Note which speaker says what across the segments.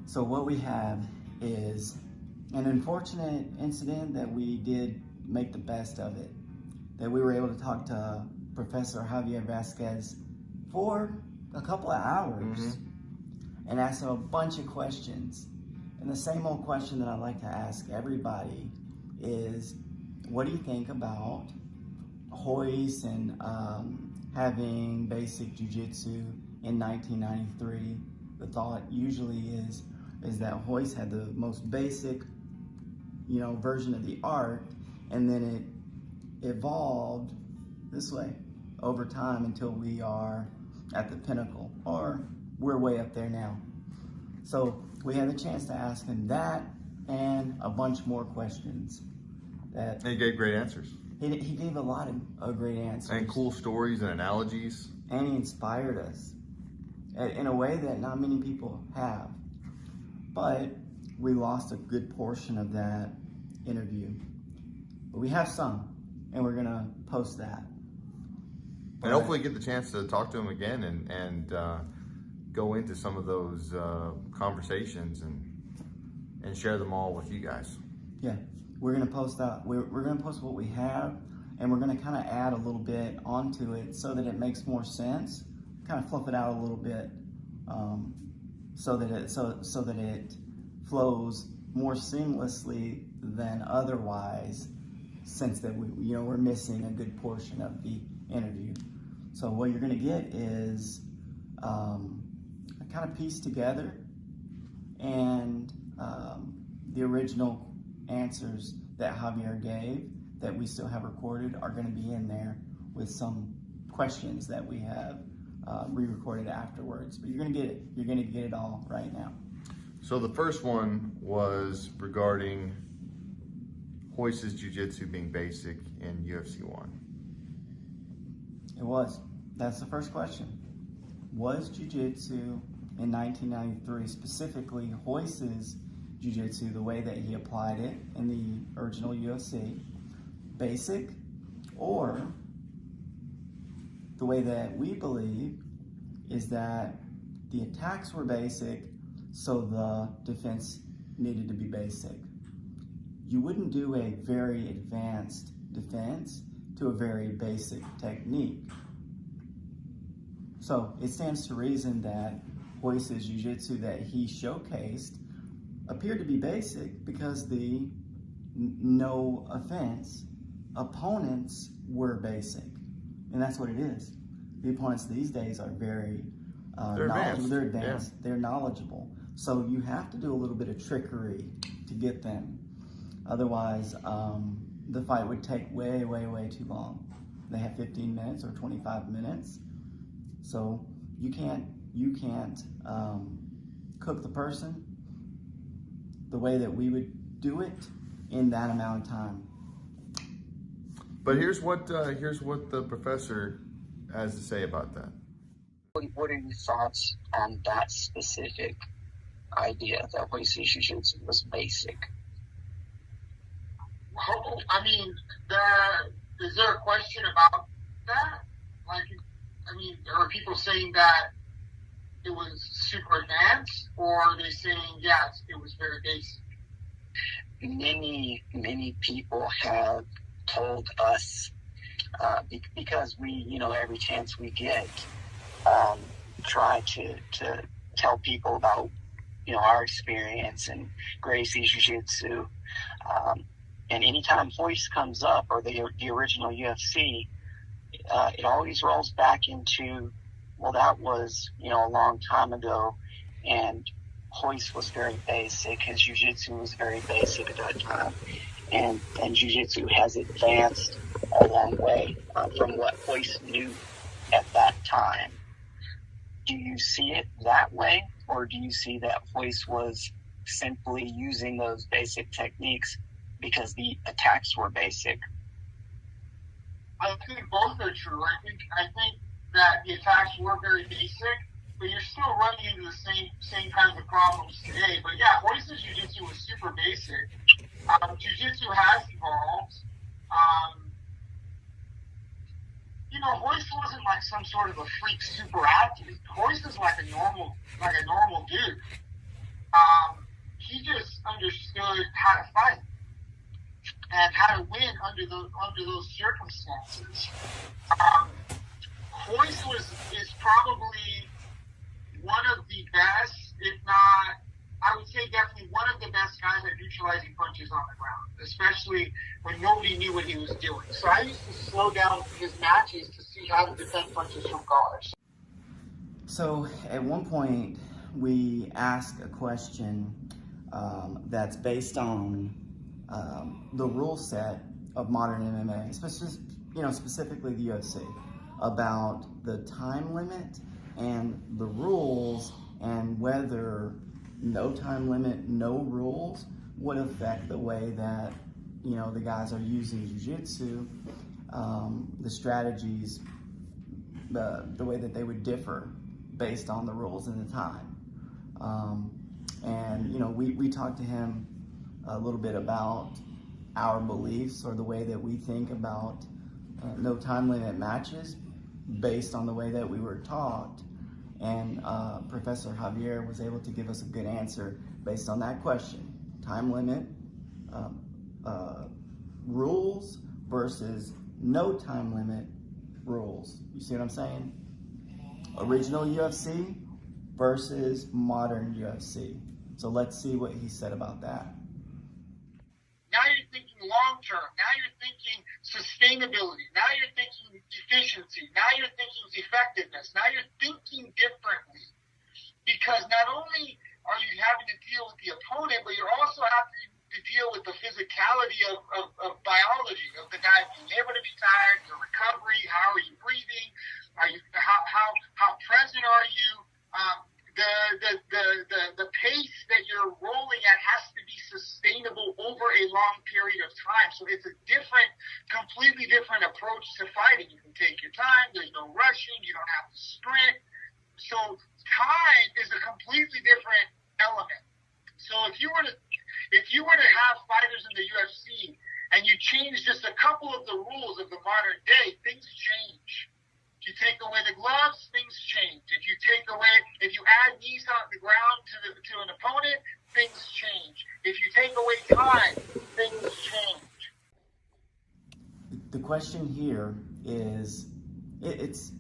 Speaker 1: So what we have is an unfortunate incident that we did make the best of it. That we were able to talk to Professor Javier Vazquez for a couple of hours and ask him a bunch of questions. And the same old question that I like to ask everybody is, what do you think about Royse and having basic jiu-jitsu in 1993? The thought usually is that Royse had the most basic, version of the art, and then it evolved this way over time until we are at the pinnacle, or we're way up there now. So we had the chance to ask him that and a bunch more questions. And
Speaker 2: he gave great answers.
Speaker 1: He gave a lot of great answers.
Speaker 2: And cool stories and analogies.
Speaker 1: And he inspired us in a way that not many people have. But we lost a good portion of that interview. But we have some, and we're gonna post that.
Speaker 2: And hopefully get the chance to talk to him again and go into some of those conversations and share them all with you guys.
Speaker 1: Yeah, we're gonna post that. We're gonna post what we have, and we're gonna kind of add a little bit onto it so that it makes more sense. Kind of fluff it out a little bit, so that it flows more seamlessly than otherwise, since that we're missing a good portion of the interview. So what you're gonna get is a kind of piece together, and the original answers that Javier gave that we still have recorded are gonna be in there with some questions that we have re-recorded afterwards. But you're gonna get it all right now.
Speaker 2: So the first one was regarding Royse's jiu-jitsu being basic in UFC 1.
Speaker 1: It was. That's the first question. Was jiu-jitsu in 1993, specifically Royse's jiu-jitsu, the way that he applied it in the original UFC, basic, or the way that we believe is that the attacks were basic, so the defense needed to be basic? You wouldn't do a very advanced defense to a very basic technique. So it stands to reason that Royse's jiu-jitsu that he showcased appeared to be basic because the, no offense, opponents were basic. And that's what it is. The opponents these days are very knowledgeable. They're advanced. Yeah. They're knowledgeable. So you have to do a little bit of trickery to get them. Otherwise, the fight would take way, way, way too long. They have 15 minutes or 25 minutes. So you can't cook the person the way that we would do it in that amount of time.
Speaker 2: But here's what the professor has to say about that.
Speaker 3: What are your thoughts on that specific idea that Royse's jiu-jitsu was basic?
Speaker 4: Well, I mean, is there a question about that? Are people saying that it was super advanced, or are they saying, yes, it was very basic?
Speaker 3: Many people have told us, because we, every chance we get, try to tell people about, our experience in Gracie's jiu-jitsu. And anytime Royse comes up, or the original UFC, it always rolls back into, well, that was, a long time ago, and Royse was very basic. His jiu-jitsu was very basic at that time. And jiu-jitsu has advanced a long way from what Royse knew at that time. Do you see it that way, or do you see that Royse was simply using those basic techniques because the attacks were basic?
Speaker 4: I think both are true. I think that the attacks were very basic, but you're still running into the same kinds of problems today. But yeah, Royse's jiu-jitsu was super basic. Jiu-jitsu has evolved. Royse wasn't like some sort of a freak super athlete. Royse is like a normal dude. He just understood how to fight and how to win under those circumstances. Royse is probably one of the best, if not, I would say definitely one of the best guys at neutralizing punches on the ground, especially when nobody knew what he was doing. So I used to slow down his matches to see how to defend punches from guards.
Speaker 1: So at one point, we asked a question that's based on the rule set of modern MMA, specifically the UFC, about the time limit and the rules, and whether no time limit, no rules would affect the way that the guys are using jiu-jitsu, the strategies, the way that they would differ based on the rules and the time. And we talked to him a little bit about our beliefs, or the way that we think about no time limit matches based on the way that we were taught. And Professor Javier was able to give us a good answer based on that question: time limit, rules versus no time limit rules. You see what I'm saying? Original UFC versus modern UFC. So let's see what he said about that.
Speaker 4: Now you're thinking long term. Now you're thinking sustainability. Now you're thinking efficiency. Now you're thinking effectiveness. Now you're thinking differently. Because not only are you having to deal with the opponent, but you're also having to deal with the physicality of biology, of the guy being able to be tired, your recovery, how are you breathing, how present are you? The pace that you're rolling at has to be sustainable over a long period of time. So it's a completely different approach to fighting. You can take your time. There's no rushing. You don't have to sprint. So time is a completely different element. So if you were to have fighters in the UFC and you change just a couple of the rules of the modern day, things change. If you take away the gloves, things change. If you add knees on the ground to an opponent, things change. If you take away time, things change.
Speaker 1: The question here is, it's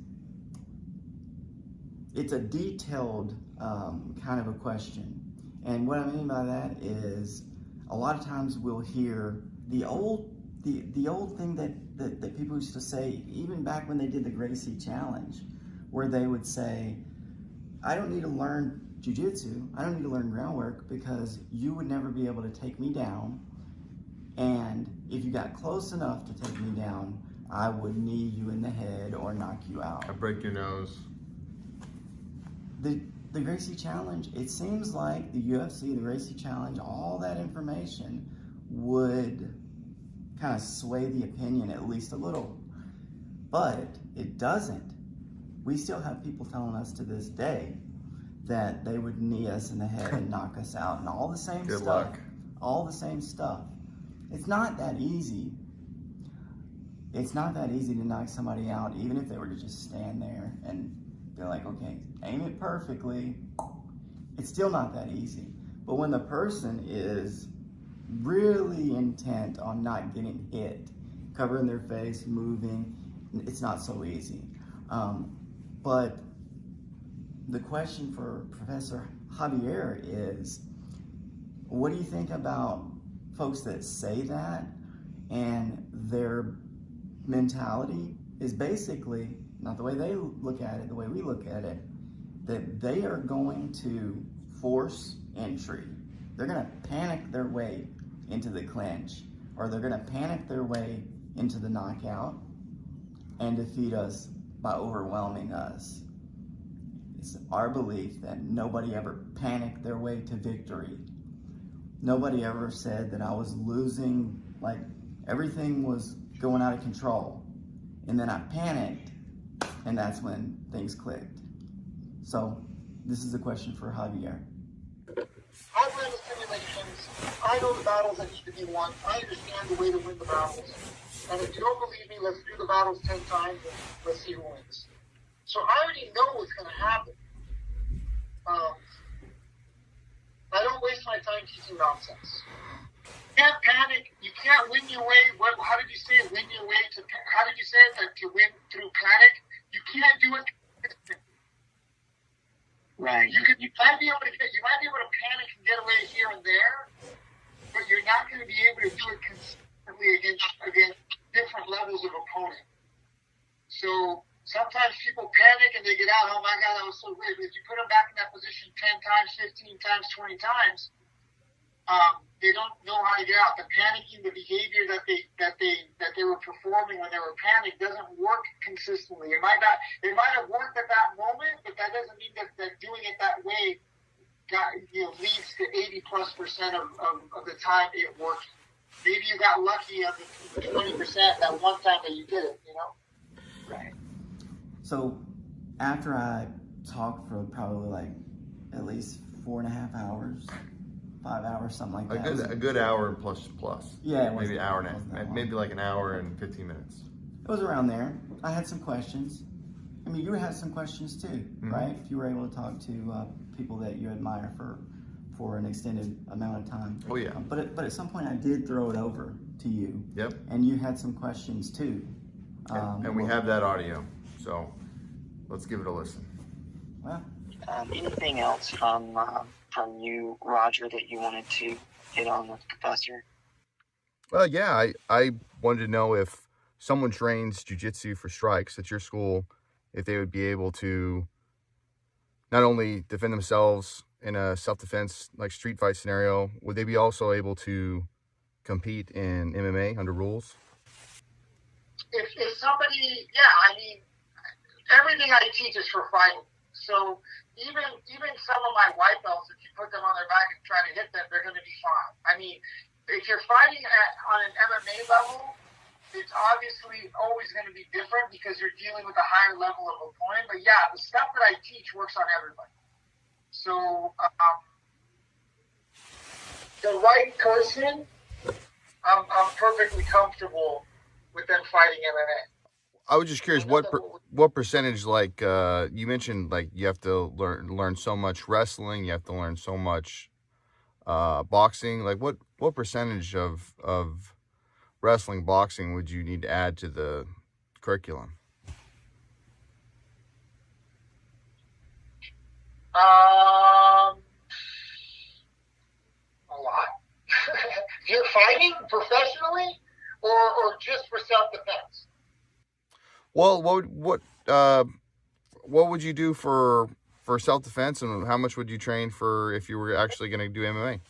Speaker 1: a detailed kind of a question. And what I mean by that is, a lot of times we'll hear the old thing that people used to say, even back when they did the Gracie challenge, where they would say, I don't need to learn jiu-jitsu, I don't need to learn groundwork, because you would never be able to take me down, and if you got close enough to take me down, I would knee you in the head or knock you out.
Speaker 2: I break your nose.
Speaker 1: The Gracie challenge, it seems like the UFC, the Gracie challenge, all that information would kind of sway the opinion at least a little, but it doesn't. We still have people telling us to this day that they would knee us in the head and knock us out, and all the same
Speaker 2: Good
Speaker 1: stuff.
Speaker 2: luck.
Speaker 1: All the same stuff. It's not that easy. It's not that easy to knock somebody out, even if they were to just stand there and be like, okay, aim it perfectly. It's still not that easy. But when the person is really intent on not getting hit, covering their face, moving, it's not so easy. But the question for Professor Javier is, what do you think about folks that say that, and their mentality is basically not the way they look at it, the way we look at it, that they are going to force entry. They're going to panic their way into the clinch, or they're going to panic their way into the knockout and defeat us by overwhelming us. It's our belief that nobody ever panicked their way to victory. Nobody ever said that I was losing, like everything was going out of control, and then I panicked, and that's when things clicked. So this is a question for Javier.
Speaker 4: I've read the simulations. I know the battles that need to be won. I understand the way to win the battles. And if you don't believe me, let's do the battles 10 times and let's see who wins. So I already know what's going to happen. I don't waste my time teaching nonsense. You can't panic. You can't win your way. How did you say it? Win your way to? How did you say it? Like, to win through panic. You can't do it.
Speaker 3: Right.
Speaker 4: You might be able to panic and get away here and there, but you're not going to be able to do it consistently against different levels of opponent. So sometimes people panic and they get out. Oh my God, that was so great. But if you put them back in that position 10 times, 15 times, 20 times, they don't know how to get out. The panicking, the behavior that they were performing when they were panicked doesn't work consistently. It might have worked at that moment, but that doesn't mean that doing it that way leads to 80+% of the time it works. Maybe you got lucky on the 20% that one time that you did it.
Speaker 3: Right.
Speaker 1: So after I talked for probably like at least 4.5 hours, 5 hours, something like that.
Speaker 2: A good hour plus.
Speaker 1: Yeah,
Speaker 2: maybe an hour and a half. Maybe like an hour and 15 minutes.
Speaker 1: It was around there. I had some questions. I mean, you had some questions too, right? If you were able to talk to people that you admire for an extended amount of time.
Speaker 2: Oh yeah.
Speaker 1: But at some point, I did throw it over to you.
Speaker 2: Yep.
Speaker 1: And you had some questions too.
Speaker 2: And we have that audio, so let's give it a listen.
Speaker 1: Well.
Speaker 3: Anything else from you, Roger, that you wanted to hit on with Professor?
Speaker 5: Yeah, I wanted to know if someone trains jiu-jitsu for strikes at your school, if they would be able to not only defend themselves in a self-defense like street fight scenario, would they be also able to compete in MMA under rules?
Speaker 4: If somebody, I mean, everything I teach is for fighting. So even some of my white belts, if you put them on their back and try to hit them, they're going to be fine. I mean, if you're fighting on an MMA level, it's obviously always going to be different because you're dealing with a higher level of opponent. But yeah, the stuff that I teach works on everybody. So the right person, I'm perfectly comfortable with them fighting MMA.
Speaker 5: I was just curious, what percentage, like you mentioned, like you have to learn so much wrestling, you have to learn so much boxing. Like what percentage of wrestling, boxing would you need to add to the curriculum?
Speaker 4: A lot. You're fighting professionally, or just for self-defense?
Speaker 5: Well, what would you do for self-defense, and how much would you train for if you were actually going to do MMA?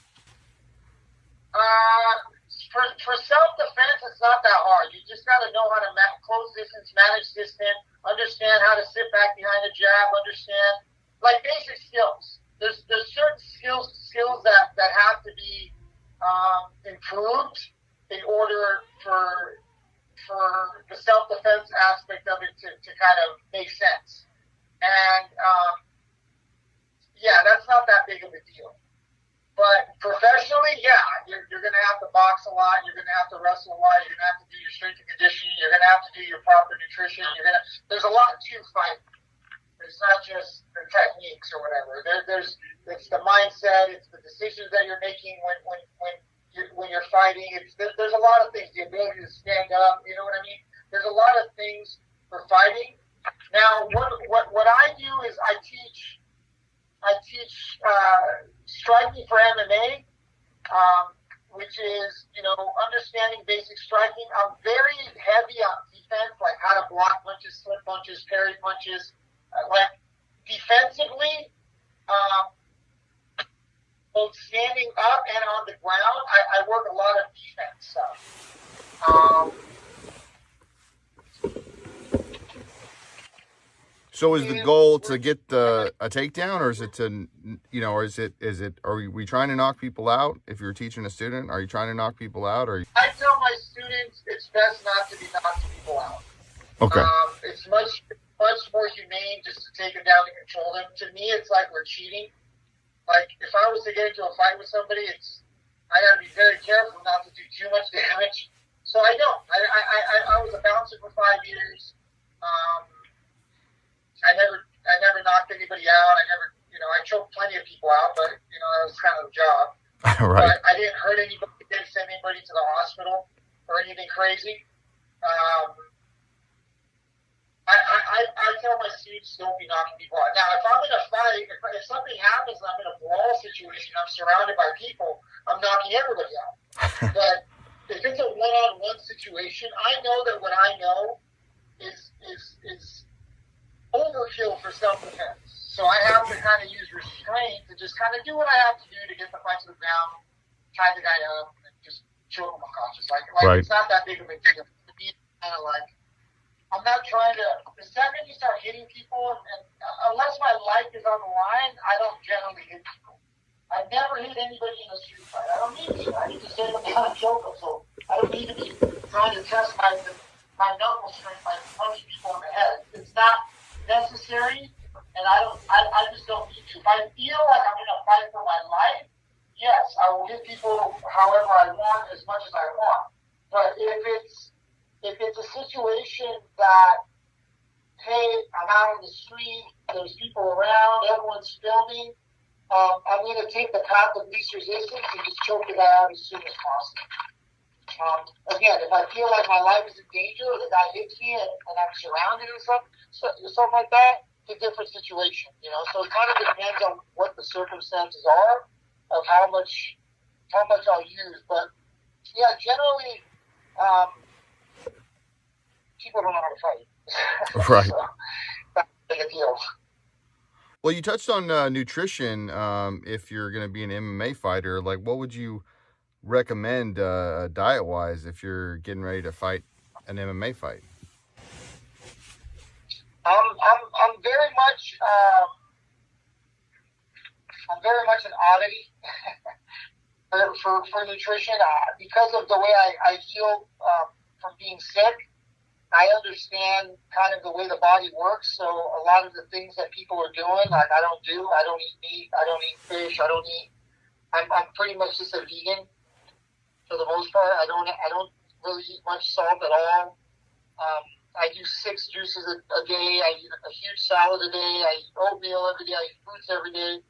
Speaker 4: For self-defense, it's not that hard. You just got to know how to close distance, manage distance, understand how to sit back behind a jab, understand like basic skills. There's certain skills that have to be improved in order for the self-defense aspect of it to kind of make sense. And, that's not that big of a deal. But professionally, you're going to have to box a lot. You're going to have to wrestle a lot. You're going to have to do your strength and conditioning. You're going to have to do your proper nutrition. There's a lot to fight. It's not just the techniques or whatever. It's the mindset. It's the decisions that you're making when you're fighting. There's a lot of things. The ability to stand up. You know what I mean? There's a lot of things for fighting. Now, what I do is I teach striking for MMA, which is understanding basic striking. I'm very heavy on defense, like how to block punches, slip punches, parry punches. Like defensively, both standing up and on the ground, I work a lot of defense stuff.
Speaker 5: So is the goal to get a takedown, or is it to, are we trying to knock people out? If you're teaching a student, are you trying to knock people out?
Speaker 4: I tell my students it's best not to be knocking people out.
Speaker 5: Okay.
Speaker 4: It's much more humane just to take them down and control them. To me, it's like we're cheating. Like, if I was to get into a fight with somebody, I gotta be very careful not to do too much damage. So I don't. I was a bouncer for 5 years. I never knocked anybody out. I never, I choked plenty of people out, but, that was kind of the job.
Speaker 5: Right.
Speaker 4: But I didn't hurt anybody, didn't send anybody to the hospital or anything crazy. I tell my students, don't be knocking people out. Now, if I'm in a fight, if something happens, I'm in a brawl situation, I'm surrounded by people, I'm knocking everybody out. But if it's a one-on-one situation, I know that what I know is overkill for self-defense. So I have to kind of use restraint to just kind of do what I have to do to get the fight to the ground, tie the guy up, and just choke him unconscious. Like
Speaker 5: right.
Speaker 4: It's not that big of a deal. To me, it's kind of like, I'm not trying to. The second you start hitting people, and unless my life is on the line, I don't generally hit people. I never hit anybody in a street fight. I don't need to. I need to save them down and choke them. So I don't need to be trying to test my knuckle strength by punching people in the head. It's not necessary, and I just don't need to. If I feel like I'm in a fight for my life, yes, I will hit people however I want, as much as I want. But if it's a situation that, hey, I'm out on the street, there's people around, everyone's filming, I'm going to take the path of least resistance and just choke the guy out as soon as possible. Again, if I feel like my life is in danger, or the guy hits me and I'm surrounded or something like that, it's a different situation, So it kind of depends on what the circumstances are of how much I'll use. But yeah, generally, people don't know how to fight.
Speaker 5: Right.
Speaker 4: So, that's a big deal.
Speaker 5: Well, you touched on nutrition. If you're going to be an MMA fighter, like what would you recommend diet-wise if you're getting ready to fight an MMA fight?
Speaker 4: I'm very much an oddity for nutrition because of the way I heal from being sick. I understand kind of the way the body works, so a lot of the things that people are doing, like I don't eat meat, I don't eat fish, I'm pretty much just a vegan for the most part. I don't really eat much salt at all. I do 6 juices a day. I eat a huge salad a day. I eat oatmeal every day. I eat fruits every day.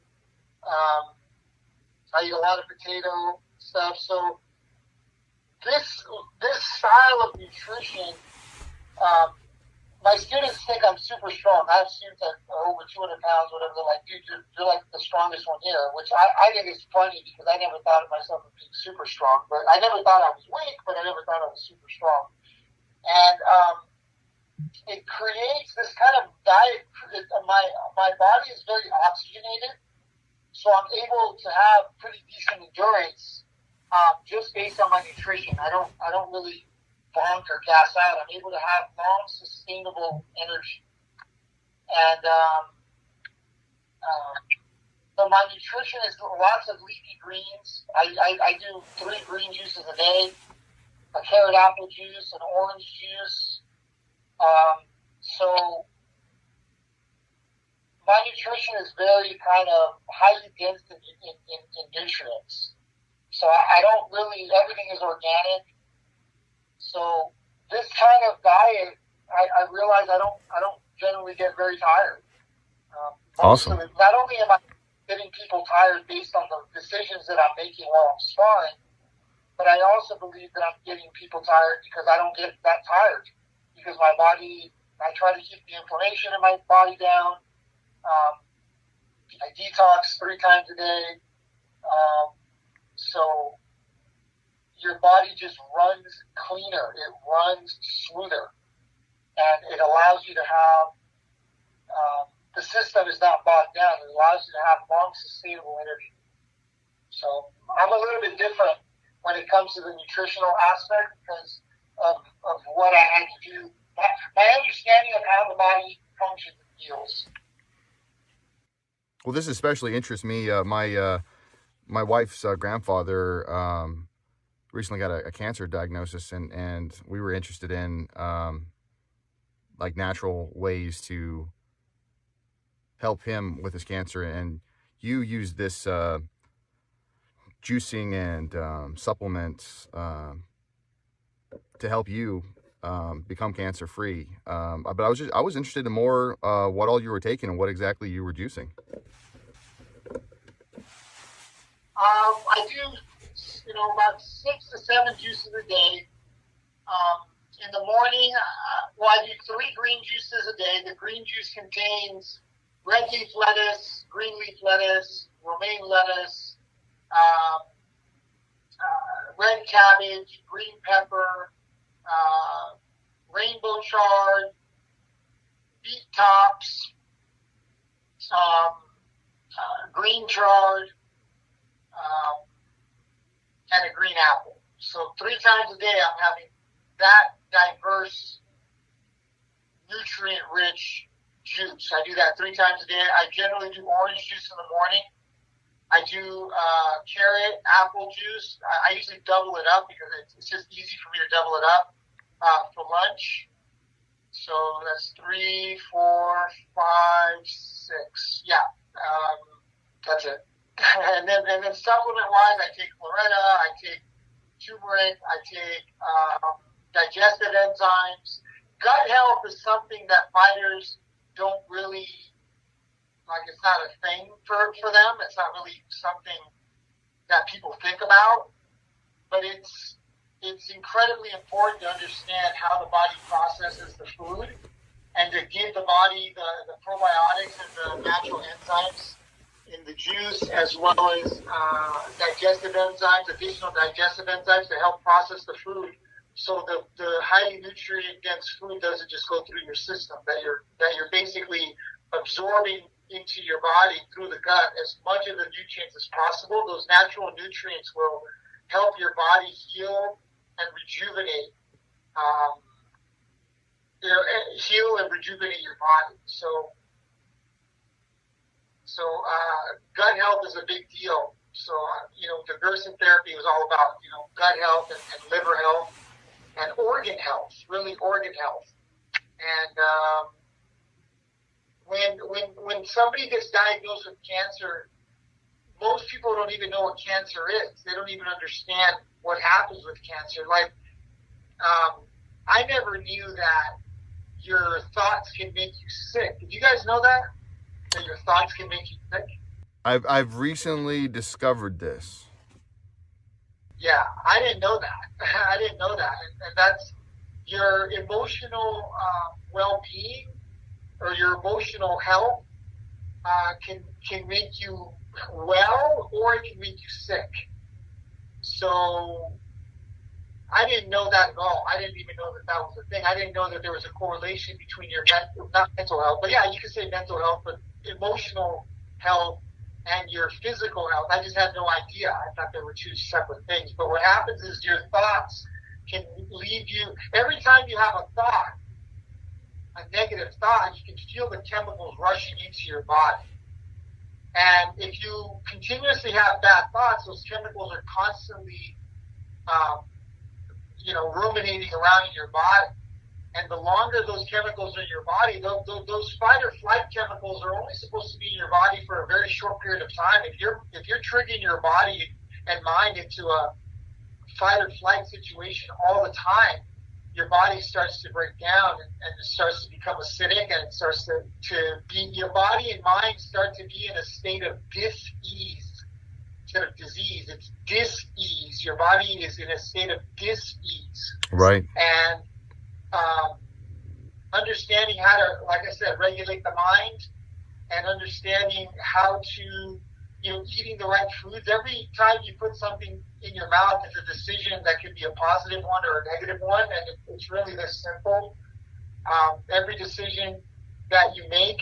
Speaker 4: I eat a lot of potato stuff. So this style of nutrition, my students think I'm super strong. I have students that are over 200 pounds, whatever. They're like, dude, you're like the strongest one here, which I think is funny because I never thought of myself as being super strong. But I never thought I was weak, but I never thought I was super strong. And it creates this kind of diet. My body is very oxygenated, so I'm able to have pretty decent endurance just based on my nutrition. I don't really bonk or gas out. I'm able to have long, sustainable energy. And so my nutrition is lots of leafy greens. I do 3 green juices a day, a carrot apple juice, an orange juice. So my nutrition is very kind of highly dense in nutrients. So I don't really, everything is organic. So this kind of diet, I realize I don't generally get very tired.
Speaker 5: Awesome.
Speaker 4: So not only am I getting people tired based on the decisions that I'm making while I'm sparring, but I also believe that I'm getting people tired because I don't get that tired. Because my body, I try to keep the inflammation in my body down. I detox 3 times a day. So your body just runs cleaner. It runs smoother. And it allows you to have, the system is not bogged down. It allows you to have long, sustainable energy. So I'm a little bit different when it comes to the nutritional aspect because of what I had to do. My understanding of how the body functions and feels.
Speaker 5: Well, this especially interests me. My wife's grandfather recently got a cancer diagnosis, and we were interested in like natural ways to help him with his cancer. And you use this juicing and supplements to help you become cancer free. But I was interested in more what all you were taking and what exactly you were juicing.
Speaker 4: I do, about 6 to 7 juices a day. In the morning, I do 3 green juices a day. The green juice contains red leaf lettuce, green leaf lettuce, romaine lettuce, red cabbage, green pepper, rainbow chard, beet tops, green chard, and a green apple. So 3 times a day I'm having that diverse, nutrient-rich juice. I do that 3 times a day. I generally do orange juice in the morning. I do carrot, apple juice. I usually double it up because it's just easy for me to double it up for lunch. So that's 3, 4, 5, 6. Yeah, that's it. And then supplement-wise, I take chlorella, I take turmeric, I take digestive enzymes. Gut health is something that fighters don't really, it's not a thing for them. It's not really something that people think about. But it's incredibly important to understand how the body processes the food and to give the body the probiotics and the natural enzymes in the juice, as well as digestive enzymes, additional digestive enzymes to help process the food, so the highly nutrient dense food doesn't just go through your system, that you're basically absorbing into your body through the gut as much of the nutrients as possible. Those natural nutrients will help your body heal and rejuvenate, heal and rejuvenate your body. So gut health is a big deal. So, the Gerson Therapy was all about, gut health and liver health and organ health, really organ health. And when somebody gets diagnosed with cancer, most people don't even know what cancer is. They don't even understand what happens with cancer. I never knew that your thoughts can make you sick. Did you guys know that? That your thoughts can make you sick?
Speaker 5: I've recently discovered this.
Speaker 4: Yeah, I didn't know that. I didn't know that. And that's your emotional well-being or your emotional health can make you well, or it can make you sick. So I didn't know that at all. I didn't even know that was a thing. I didn't know that there was a correlation between your not mental health, but yeah, you could say mental health, but emotional health and your physical health. I just had no idea. I thought they were 2 separate things. But what happens is your thoughts can leave you. Every time you have a thought, a negative thought, you can feel the chemicals rushing into your body. And if you continuously have bad thoughts, those chemicals are constantly, ruminating around in your body. And the longer those chemicals are in your body, those fight or flight chemicals are only supposed to be in your body for a very short period of time. If you're triggering your body and mind into a fight or flight situation all the time, your body starts to break down and it starts to become acidic, and it starts to be, your body and mind start to be in a state of dis-ease instead of disease. It's dis-ease. Your body is in a state of dis-ease.
Speaker 5: Right.
Speaker 4: And understanding how to, like I said, regulate the mind, and understanding how to, eating the right foods. Every time you put something in your mouth, it's a decision that could be a positive one or a negative one, and it's really this simple. Every decision that you make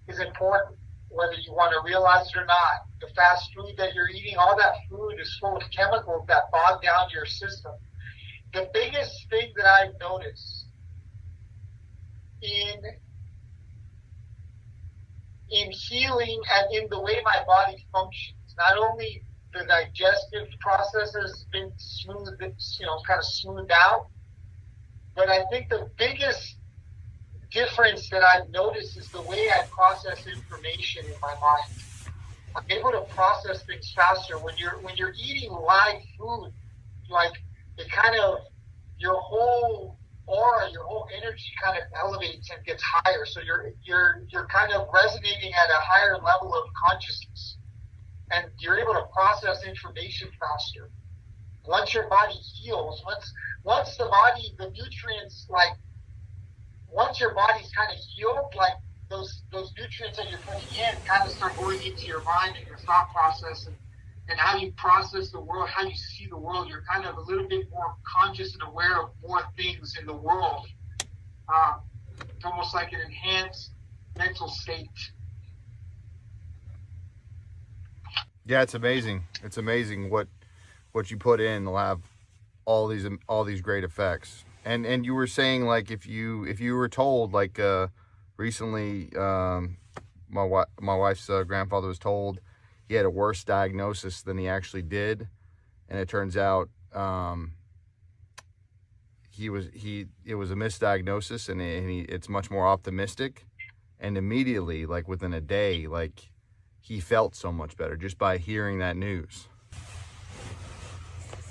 Speaker 4: is important, whether you want to realize it or not. The fast food that you're eating, all that food is full of chemicals that bog down your system. The biggest thing that I've noticed in healing and in the way my body functions, not only the digestive process has been smoothed, kind of smoothed out, but I think the biggest difference that I've noticed is the way I process information in my mind. I'm able to process things faster when you're eating live food. It kind of, your whole aura, your whole energy kind of elevates and gets higher. So you're kind of resonating at a higher level of consciousness. and you're able to process information faster. Once your body heals, once the body, the nutrients, like, once your body's kind of healed, like those nutrients that you're putting in kind of start going into your mind and your thought process and how you process the world, how you see the world. You're kind of a little bit more conscious and aware of more things in the world. It's almost like an enhanced mental state.
Speaker 5: Yeah, it's amazing. It's amazing what you put in will have all these great effects. And you were saying, like, if you were told, like, recently, my wife's grandfather was told he had a worse diagnosis than he actually did, and it turns out it was a misdiagnosis, and it's much more optimistic. And immediately, like within a day, like, he felt so much better just by hearing that news.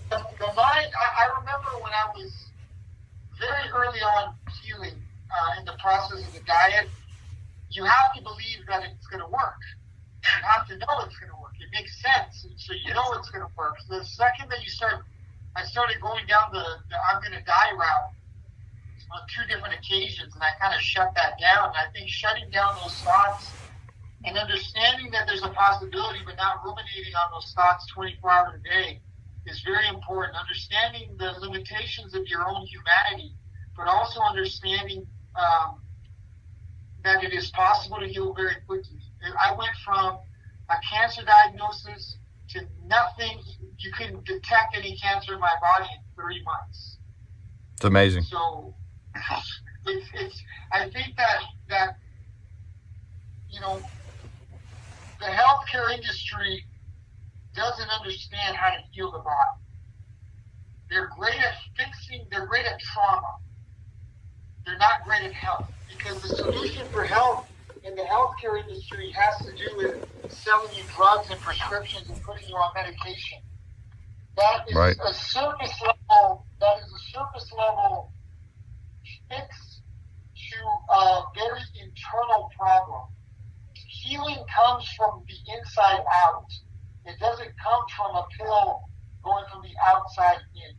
Speaker 4: The mind, I remember when I was very early on healing in the process of the diet, you have to believe that it's going to work. You have to know it's going to work. It makes sense. So you know it's going to work. So the second that I started going down the I'm going to die route on 2 different occasions, and I kind of shut that down. And I think shutting down those thoughts and understanding that there's a possibility, but not ruminating on those thoughts 24 hours a day is very important. Understanding the limitations of your own humanity, but also understanding that it is possible to heal very quickly. I went from a cancer diagnosis to nothing. You couldn't detect any cancer in my body in 3 months.
Speaker 5: It's amazing.
Speaker 4: So it's I think that you know, the healthcare industry doesn't understand how to heal the body. They're great at fixing, they're great at trauma. They're not great at health, because the solution for health in the healthcare industry has to do with selling you drugs and prescriptions and putting you on medication. That is
Speaker 5: right.
Speaker 4: a surface level fix to a very internal problem. Healing comes from the inside out. It doesn't come from a pill going from the outside in.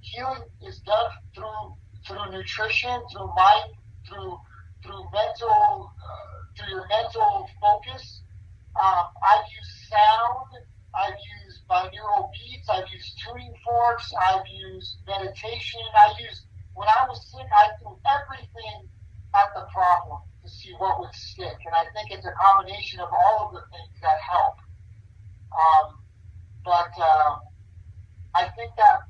Speaker 4: Healing is done through nutrition, through mind, through mental, through your mental focus. I've used sound. I've used binaural beats. I've used tuning forks. I've used meditation. When I was sick, I threw everything at the problem to see what would stick. And I think it's a combination of all of the things that help. I think that,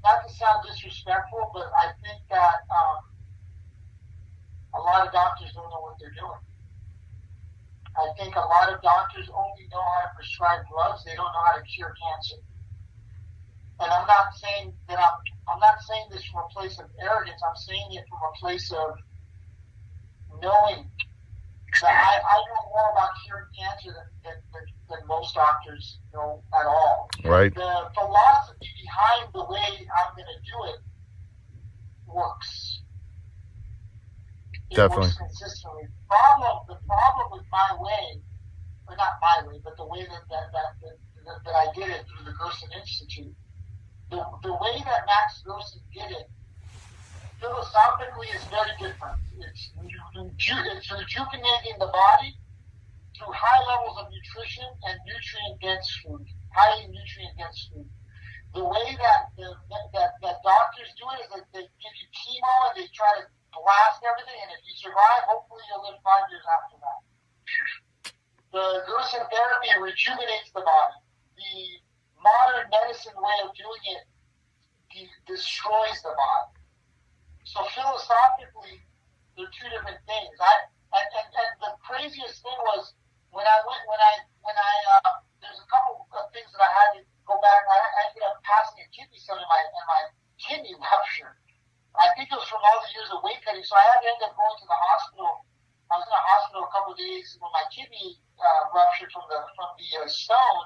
Speaker 4: not to sound disrespectful, but I think that a lot of doctors don't know what they're doing. I think a lot of doctors only know how to prescribe drugs. They don't know how to cure cancer. And I'm not saying this from a place of arrogance. I'm saying it from a place of knowing that I know more about curing cancer than most doctors know at all.
Speaker 5: Right.
Speaker 4: The philosophy behind the way I'm going to do it works. It
Speaker 5: Definitely.
Speaker 4: works consistently. The problem with my way, or not my way, but the way that I did it through the Gerson Institute, the way that Max Gerson did it, philosophically, is very different. It's rejuvenating the body through high levels of nutrition and nutrient-dense food, highly nutrient-dense food. The way that doctors do it is that they give you chemo and they try to blast everything, and if you survive, hopefully you'll live 5 years after that. The Gerson Therapy rejuvenates the body. The modern medicine way of doing it destroys the body. So philosophically, they're 2 different things. And the craziest thing was when I there's a couple of things that I had to go back. I ended up passing a kidney stone and my kidney ruptured. I think it was from all the years of weight cutting, so I had to end up going to the hospital. I was in the hospital a couple of days when my kidney ruptured from the stone,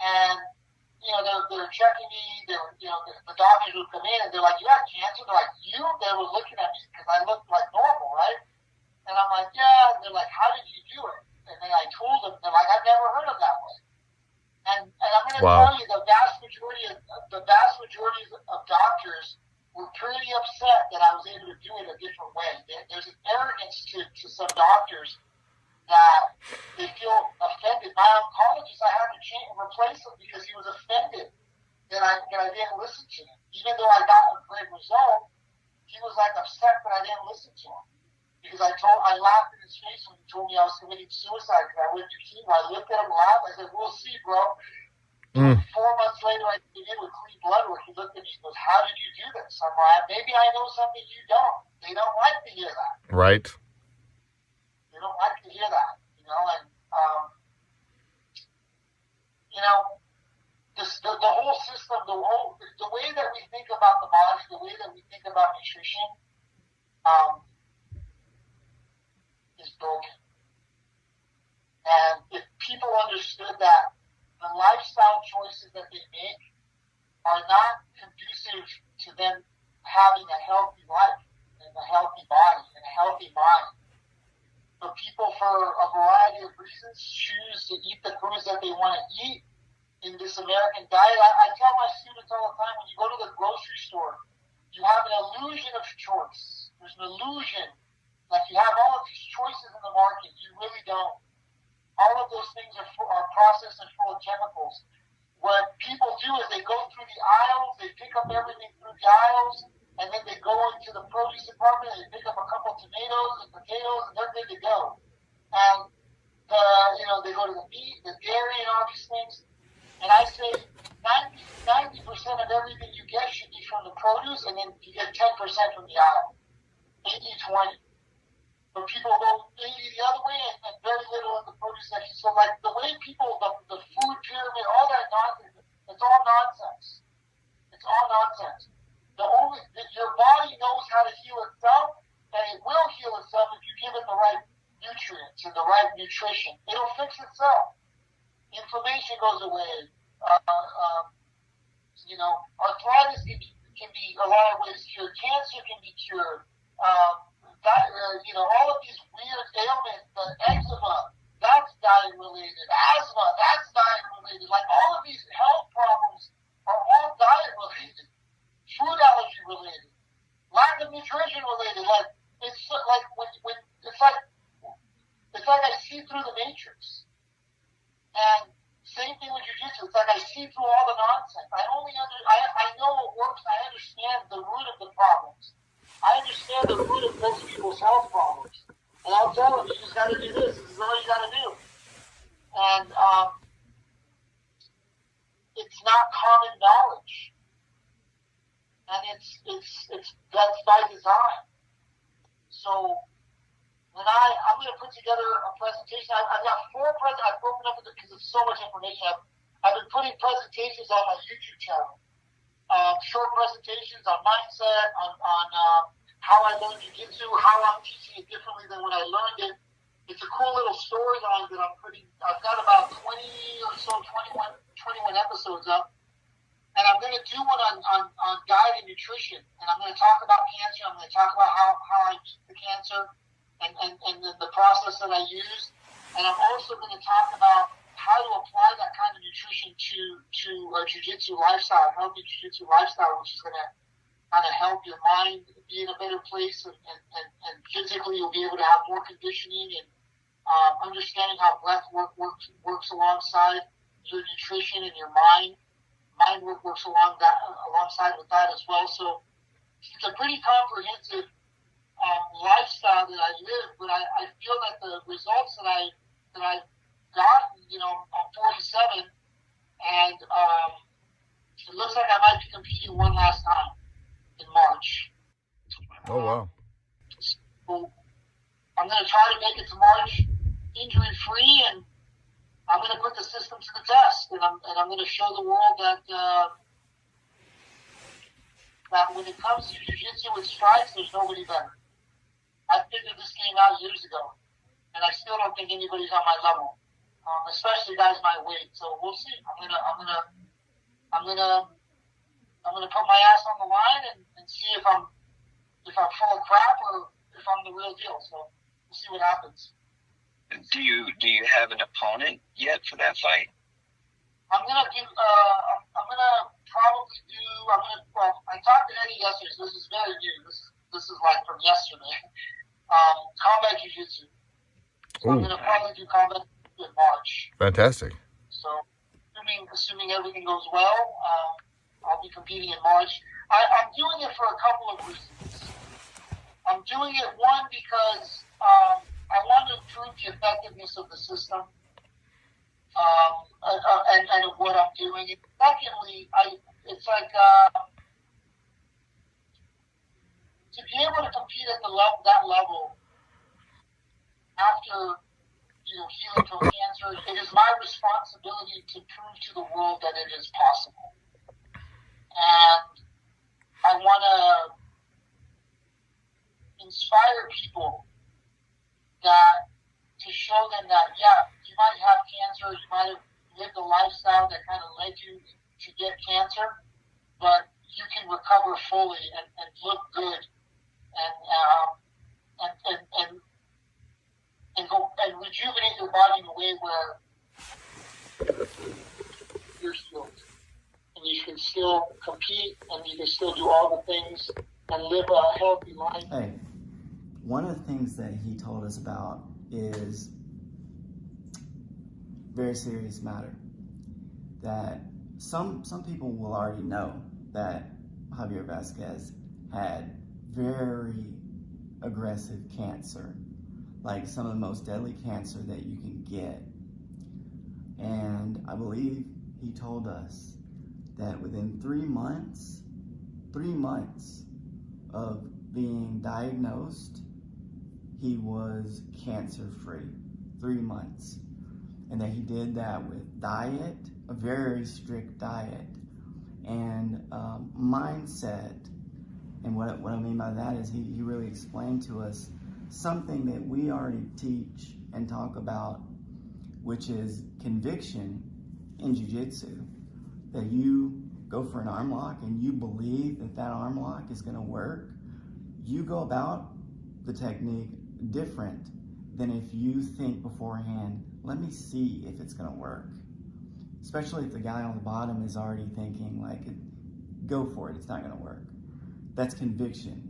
Speaker 4: and they're checking me. The doctors would come in and they're like, "You have cancer?" They're like, "You?" They were looking at me because I looked like normal, right? And I'm like, "Yeah." And they're like, "How did you do it?" And then I told them, they're like, I've never heard of that way. And I'm going to
Speaker 5: Wow.
Speaker 4: tell you, the vast majority of doctors were pretty upset that I was able to do it a different way. There's an arrogance to some doctors that they feel offended. My oncologist, I had to replace him because he was offended that I didn't listen to him. Even though I got a great result, he was like upset that I didn't listen to him. Because I laughed in his face when he told me I was committing suicide because I went to chemo. I looked at him, laughed. I said, "We'll see, bro." 4 months later, I did with clean blood work. He looked at me and goes, "How did you do this?" I'm like, "Maybe I know something you don't." They don't like to hear that.
Speaker 5: Right.
Speaker 4: They don't like to hear that, you know. And the whole system, the way that we think about the body, the way that we think about nutrition, is broken. And if people understood that the lifestyle choices that they make are not conducive to them having a healthy life and a healthy body and a healthy mind, but people, for a variety of reasons, choose to eat the foods that they want to eat in this American diet. I tell my students all the time, when you go to the grocery store, you have an illusion of choice. There's an illusion. Like, you have all of these choices in the market. You really don't. All of those things are processed and full of chemicals. What people do is they go through the aisles, they pick up everything through the aisles, and then they go into the produce department and they pick up a couple of tomatoes and potatoes, and they're good to go. And they go to the meat, the dairy, and all these things. And I say 90% of everything you get should be from the produce, and then you get 10% from the aisle. 80-20. But people go 80 the other way and very little in the produce section. So, like, the way people, the food pyramid, all that nonsense, it's all nonsense. It's all nonsense. Your body knows how to heal itself, and it will heal itself if you give it the right nutrients and the right nutrition. It'll fix itself. Inflammation goes away. Arthritis can be a lot of ways cured. Cancer can be cured. All of these weird ailments, the eczema, that's diet related. Asthma, that's diet related. Like, all of these health problems are all diet related. Food allergy related. Lack of nutrition related. Like, it's like when it's like I see through the matrix. And same thing with jiu-jitsu. It's like I see through all the nonsense. I know what works. I understand the root of the problems. I understand the root of most people's health problems. And I'll tell them, you just got to do this. This is all you got to do. And it's not common knowledge. And that's by design. So when I'm going to put together a presentation. I've got 4 presentations. I've broken up with it because it's so much information. I've been putting presentations on my YouTube channel. Short presentations on mindset, on how I learned jiu-jitsu, how I'm teaching it differently than when I learned it. It's a cool little storyline that I'm putting. I've got about 21 episodes up. And I'm going to do one on diet and nutrition. And I'm going to talk about cancer. I'm going to talk about how I beat the cancer and the process that I use. And I'm also going to talk about how to apply that kind of nutrition to a jiu-jitsu lifestyle, healthy jiu-jitsu lifestyle, which is going to kind of help your mind be in a better place, and physically you'll be able to have more conditioning and understanding how breath works alongside your nutrition and your mind. Mind work works alongside with that as well. So it's a pretty comprehensive lifestyle that I live, but I feel that the results that I've gotten, I'm 47, and it looks like I might be competing one last time in March.
Speaker 5: Oh, wow.
Speaker 4: So I'm going to try to make it to March injury-free, and I'm going to put the system to the test, and I'm going to show the world that when it comes to jiu-jitsu with strikes, there's nobody better. I figured this game out years ago, and I still don't think anybody's on my level, especially guys my weight. So we'll see. I'm gonna put my ass on the line and see if I'm full of crap or if I'm the real deal. So we'll see what happens.
Speaker 3: Do you have an opponent yet for that fight?
Speaker 4: I'm gonna do. I'm gonna probably do. Well, I talked to Eddie yesterday. So this is very new. This is like from yesterday. Combat Jiu-Jitsu. So I'm gonna probably do combat in March.
Speaker 5: Fantastic.
Speaker 4: So, assuming everything goes well, I'll be competing in March. I'm doing it for a couple of reasons. I'm doing it, one, because I want to improve the effectiveness of the system and of what I'm doing. And secondly, it's like to be able to compete at that level after healing from cancer, it is my responsibility to prove to the world that it is possible. And I want to inspire people to show them that, yeah, you might have cancer, you might have lived a lifestyle that kind of led you to get cancer, but you can recover fully and look good and go and rejuvenate your body in a way where you're healed. And you can still compete and you can still do all the things and live a healthy life.
Speaker 1: Hey, one of the things that he told us about is very serious matter. That some people will already know that Javier Vazquez had very aggressive cancer, like some of the most deadly cancer that you can get. And I believe he told us that within 3 months of being diagnosed, he was cancer-free. 3 months. And that he did that with diet, a very strict diet, and mindset. And what I mean by that is he really explained to us something that we already teach and talk about, which is conviction in jiu-jitsu. That you go for an arm lock and you believe that arm lock is going to work, you go about the technique different than if you think beforehand, let me see if it's going to work. Especially if the guy on the bottom is already thinking, like, go for it, it's not going to work. That's conviction.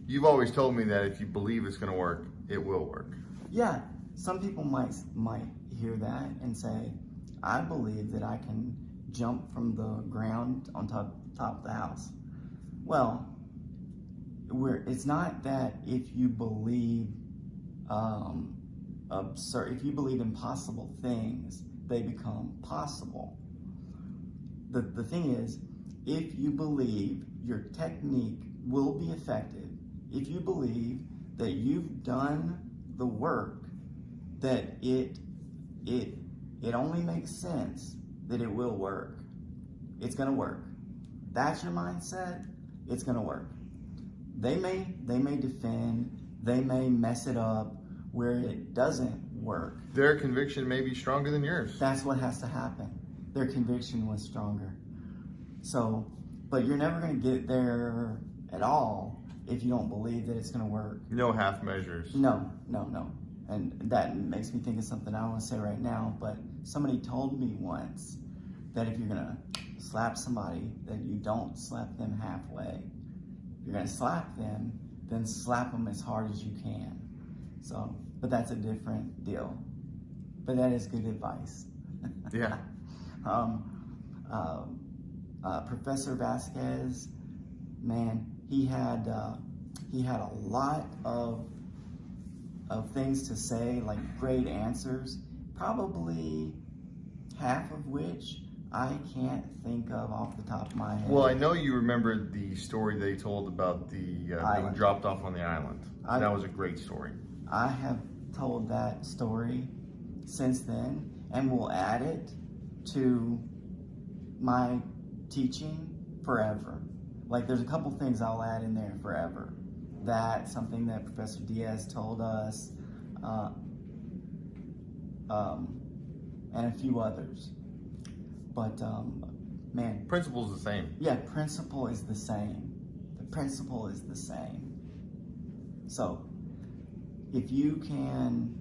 Speaker 2: You've always told me that if you believe it's going to work, it will work.
Speaker 1: Yeah, some people might hear that and say, I believe that I can jump from the ground on top of the house. Well, it's not that if you believe if you believe impossible things, they become possible. The thing is, if you believe your technique will be effective, if you believe that you've done the work, that it only makes sense that it will work, it's going to work. That's your mindset, it's going to work. They may defend, they may mess it up where it doesn't work.
Speaker 2: Their conviction may be stronger than yours.
Speaker 1: That's what has to happen. Their conviction was stronger. So, but you're never going to get there at all if you don't believe that it's going to work.
Speaker 2: No half measures.
Speaker 1: No. And that makes me think of something I don't want to say right now, but somebody told me once that if you're going to slap somebody, that you don't slap them halfway. If you're going to slap them, then slap them as hard as you can. So, but that's a different deal. But that is good advice.
Speaker 2: Yeah.
Speaker 1: Professor Vazquez, man, he had a lot of things to say, like great answers, probably half of which I can't think of off the top of my head.
Speaker 2: Well, I know you remember the story they told about being dropped off on the island. That was a great story.
Speaker 1: I have told that story since then, and will add it to my teaching forever. Like, there's a couple things I'll add in there forever. That's something that Professor Diaz told us, and a few others. But, man.
Speaker 2: Principle's the same.
Speaker 1: Yeah, principle is the same. The principle is the same. So, if you can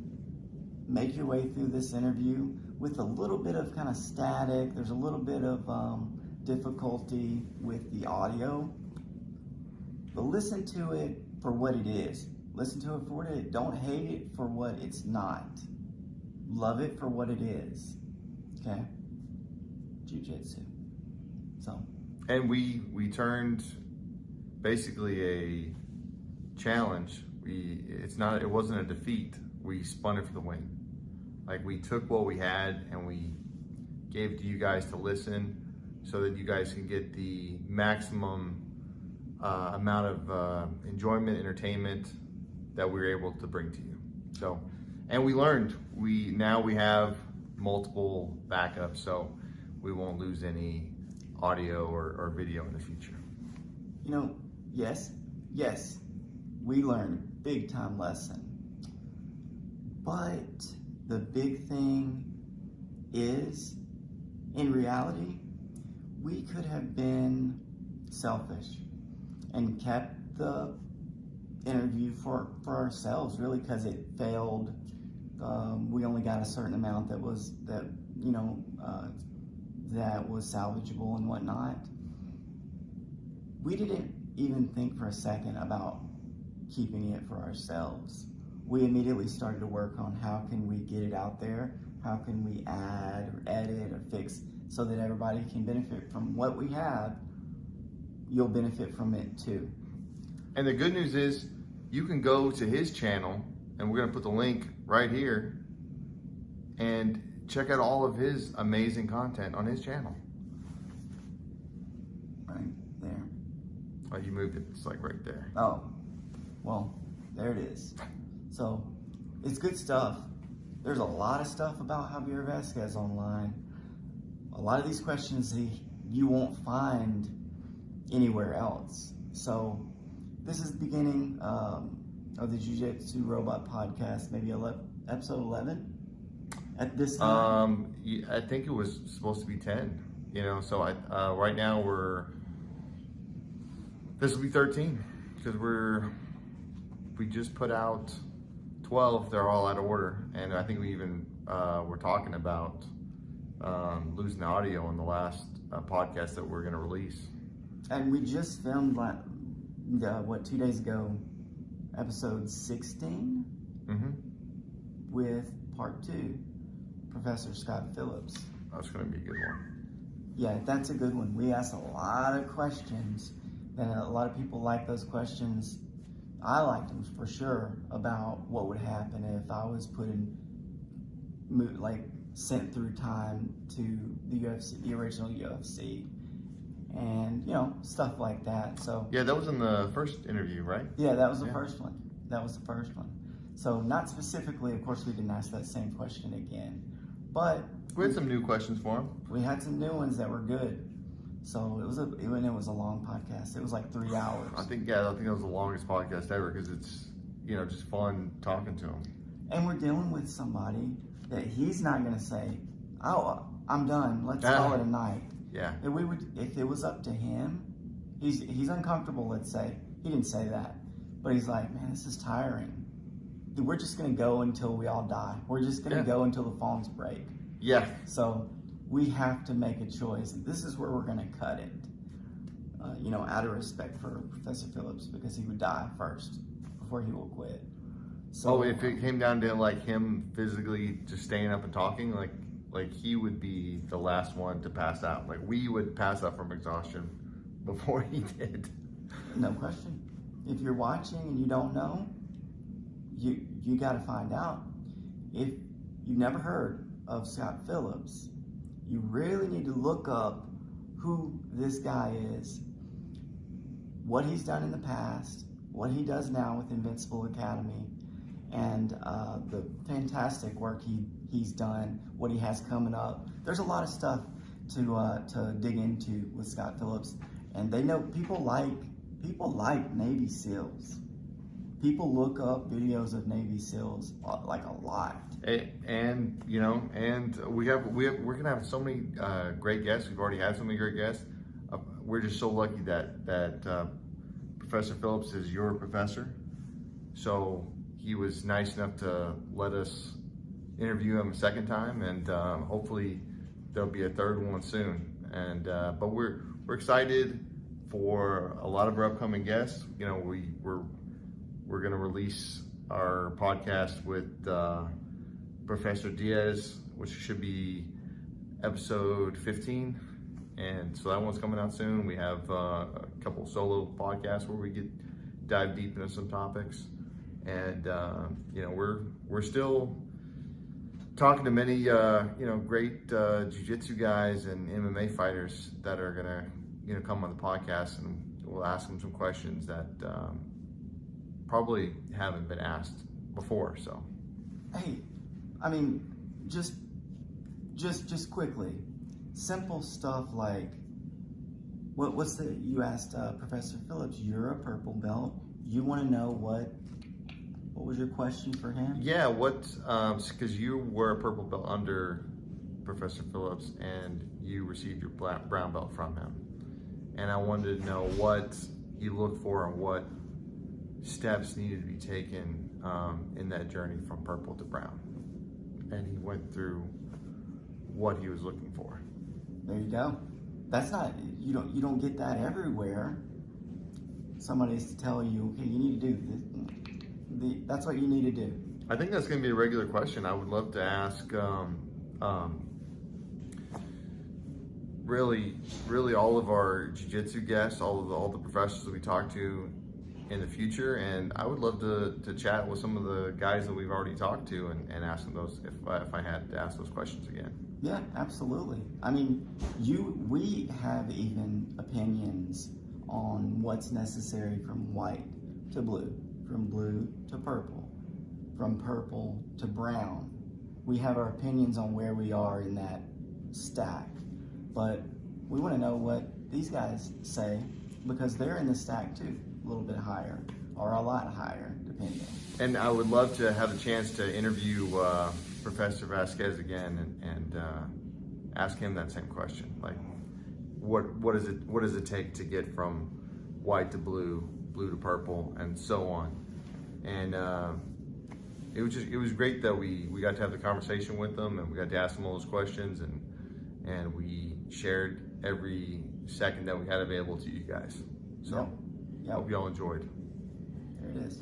Speaker 1: make your way through this interview with a little bit of kind of static. There's a little bit of difficulty with the audio, but listen to it for what it is. Listen to it for what it is. Don't hate it for what it's not. Love it for what it is. Okay? Jiu-Jitsu. So.
Speaker 2: And we turned basically a challenge. It wasn't a defeat. We spun it for the win. Like, we took what we had and we gave it to you guys to listen so that you guys can get the maximum amount of enjoyment, entertainment that we were able to bring to you. So, and we learned, now we have multiple backups, so we won't lose any audio or video in the future.
Speaker 1: You know, yes, we learned a big time lesson. But the big thing is, in reality, we could have been selfish and kept the interview for ourselves, really, because it failed. We only got a certain amount that was salvageable and whatnot. We didn't even think for a second about keeping it for ourselves. We immediately started to work on how can we get it out there, how can we add or edit or fix so that everybody can benefit from what we have. You'll benefit from it too.
Speaker 2: And the good news is you can go to his channel, and we're going to put the link right here, and check out all of his amazing content on his channel.
Speaker 1: Right there.
Speaker 2: Oh, you moved it. It's like right there.
Speaker 1: Oh, well, there it is. So it's good stuff. There's a lot of stuff about Javier Vazquez online. A lot of these questions you won't find anywhere else. So this is the beginning of the Jiu-Jitsu Robot podcast, maybe episode 11 at this time.
Speaker 2: I think it was supposed to be 10. So right now this will be 13 because we just put out 12. They're all out of order, and I think we even were talking about losing the audio on the last podcast that we're going to release. And
Speaker 1: we just filmed 2 days ago, episode 16 with part 2, Professor Scott Phillips.
Speaker 2: That's going to be a good one.
Speaker 1: Yeah, that's a good one. We asked a lot of questions, and a lot of people like those questions. I liked them for sure, about what would happen if I was sent through time to the UFC, the original UFC, and stuff like that. So
Speaker 2: yeah, that was in the first interview, right?
Speaker 1: Yeah, that was the first one. That was the first one. So not specifically, of course, we didn't ask that same question again, but
Speaker 2: we had some new questions for him.
Speaker 1: We had some new ones that were good. So it was a long podcast. It was like 3 hours.
Speaker 2: I think that was the longest podcast ever because it's just fun talking to him.
Speaker 1: And we're dealing with somebody that he's not going to say, "Oh, I'm done. Let's call it a night."
Speaker 2: Yeah.
Speaker 1: If it was up to him, he's uncomfortable. Let's say he didn't say that, but he's like, "Man, this is tiring. Dude, we're just going to go until we all die. We're just going to go until the phones break."
Speaker 2: Yeah.
Speaker 1: So we have to make a choice. This is where we're going to cut it. Out of respect for Professor Phillips, because he would die first before he will quit. So
Speaker 2: if it came down to like him physically just staying up and talking, like he would be the last one to pass out. Like we would pass out from exhaustion before he did.
Speaker 1: No question. If you're watching and you don't know, you got to find out. If you've never heard of Scott Phillips, you really need to look up who this guy is, what he's done in the past, what he does now with Invincible Academy, and the fantastic work he's done, what he has coming up. There's a lot of stuff to dig into with Scott Phillips, and they know people like Navy SEALs. People look up videos of Navy SEALs like a lot.
Speaker 2: And we're gonna have so many great guests. We've already had so many great guests. We're just so lucky that Professor Phillips is your professor. So he was nice enough to let us interview him a second time, and hopefully there'll be a third one soon. And but we're excited for a lot of our upcoming guests. You know, we're going to release our podcast with Professor Diaz, which should be episode 15. And so that one's coming out soon. We have a couple solo podcasts where we dive deep into some topics. And, you know, we're still talking to many, you know, great jiu-jitsu guys and MMA fighters that are going to, you know, come on the podcast, and we'll ask them some questions that probably haven't been asked before. So,
Speaker 1: hey, I mean, just quickly, simple stuff like, you asked Professor Phillips, you're a purple belt. You want to know what was your question for him?
Speaker 2: Yeah, because you were a purple belt under Professor Phillips and you received your brown belt from him. And I wanted to know what you look for and what steps needed to be taken in that journey from purple to brown. And he went through what he was looking for.
Speaker 1: There you go. That's not, you don't get that everywhere. Somebody's to tell you, okay, you need to do this. That's what you need to do.
Speaker 2: I think that's going to be a regular question. I would love to ask really all of our jiu-jitsu guests, all the professors that we talk to in the future, and I would love to chat with some of the guys that we've already talked to and ask them those if I had to ask those questions again.
Speaker 1: Yeah, absolutely. I mean, we have even opinions on what's necessary from white to blue, from blue to purple, from purple to brown. We have our opinions on where we are in that stack, but we want to know what these guys say, because they're in the stack too, a little bit higher or a lot higher, depending. And
Speaker 2: I would love to have the chance to interview Professor Vazquez again and ask him that same question. Like, what does it take to get from white to blue, blue to purple, and so on? And it was great that we got to have the conversation with them, and we got to ask them all those questions, and we shared every second that we had available to you guys. So
Speaker 1: yep.
Speaker 2: Hope you all enjoyed.
Speaker 1: There it is.